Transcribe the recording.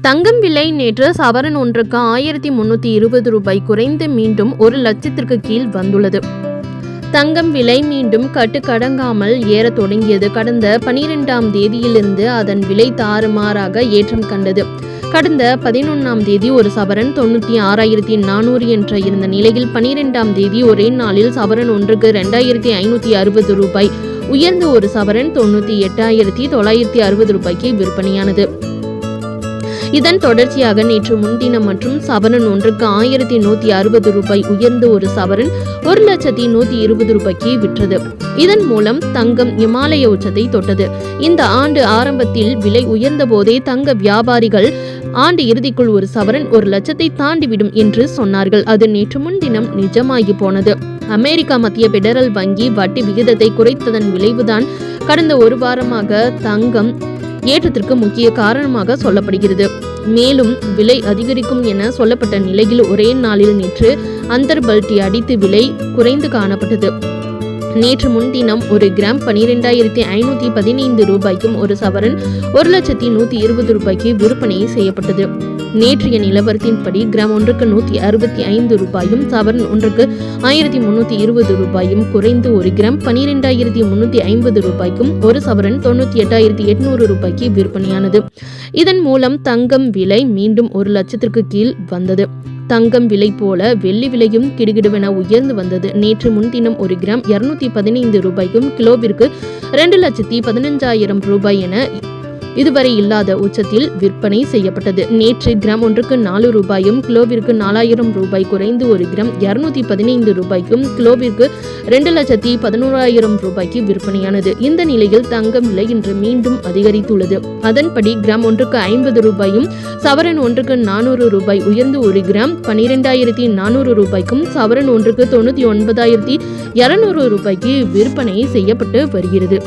தங்கம் விலை நேற்று சவரன் ஒன்றுக்கு 1320 ரூபாய் குறைந்து மீண்டும் 1 லட்சத்திற்கு கீழ் வந்துள்ளது. தங்கம் விலை மீண்டும் கட்டுக்கடங்காமல் ஏறத் தொடங்கியது. கடந்த 12ஆம் தேதியிலிருந்து அதன் விலை தாறுமாறாக ஏற்றம் கண்டது. கடந்த 11ஆம் தேதி ஒரு சவரன் 96,400 என்ற இருந்த நிலையில் 12ஆம் தேதி ஒரே நாளில் சவரன் ஒன்றுக்கு 2,560 ரூபாய் உயர்ந்து ஒரு சவரன் 98,960 ரூபாய்க்கு விற்பனையானது. இதன் தொடர்ச்சியாக நேற்று முன்தினம் மற்றும் சவரன் ஒன்றுக்கு 1,160 ரூபாய் உயர்ந்து ஒரு சவரன் 1,120 ரூபாய்க்கு விற்றது. இதன் மூலம் தங்கம் இமாலய உச்சத்தை தொட்டது. இந்த ஆண்டு ஆரம்பத்தில் விலை உயர்ந்த போதே தங்க வியாபாரிகள் ஆண்டு இறுதிக்குள் ஒரு சவரன் 1 லட்சத்தை தாண்டிவிடும் என்று சொன்னார்கள். அது நேற்று முன்தினம் நிஜமாகி போனது. அமெரிக்கா மத்திய பெடரல் வங்கி வட்டி விகிதத்தை குறைத்ததன் விளைவுதான் கடந்த ஒரு வாரமாக தங்கம் ஏற்றத்திற்கு முக்கிய காரணமாக சொல்லப்படுகிறது. மேலும் விலை அதிகரிக்கும் என சொல்லப்பட்ட நிலையில் ஒரே நாளில் நேற்று அந்தர்பல்டி அடித்து விலை குறைந்து காணப்பட்டது. நேற்று முன்தினம் ஒரு கிராம் 12,515 ரூபாய்க்கும் ஒரு சவரன் 1,120 ரூபாய்க்கு விற்பனை செய்யப்பட்டது. நேற்றைய நிலவரத்தின்படி கிராம் ஒன்றுக்கு 165 ரூபாயும் சவரன் ஒன்றுக்கு 1,320 ரூபாயும் குறைந்து ஒரு கிராம் 12,350 ரூபாய்க்கும் ஒரு சவரன் 98,800 ரூபாய்க்கு விற்பனையானது. இதன் மூலம் தங்கம் விலை மீண்டும் 1 லட்சத்திற்கு கீழ் வந்தது. தங்கம் விலை போல வெள்ளி விலையும் கிடுகிடுவென உயர்ந்து வந்தது. நேற்று முன்தினம் ஒரு கிராம் 215 ரூபாய்க்கும் கிலோவிற்கு 2,15,000 ரூபாய் என இதுவரை இல்லாத உச்சத்தில் விற்பனை செய்யப்பட்டது. நேற்று கிராம் ஒன்றுக்கு 4 ரூபாயும் கிலோவிற்கு 4,000 ரூபாய் குறைந்து ஒரு கிராம் 215 ரூபாய்க்கும் கிலோவிற்கு 2,11,000 ரூபாய்க்கு விற்பனையானது. இந்த நிலையில் தங்கம் விலை இன்று மீண்டும் அதிகரித்துள்ளது. அதன்படி கிராம் ஒன்றுக்கு 50 ரூபாயும் சவரன் ஒன்றுக்கு 400 ரூபாய் உயர்ந்து ஒரு கிராம் 12,400 ரூபாய்க்கும் சவரன் ஒன்றுக்கு 99,200 ரூபாய்க்கு விற்பனை செய்யப்பட்டு வருகிறது.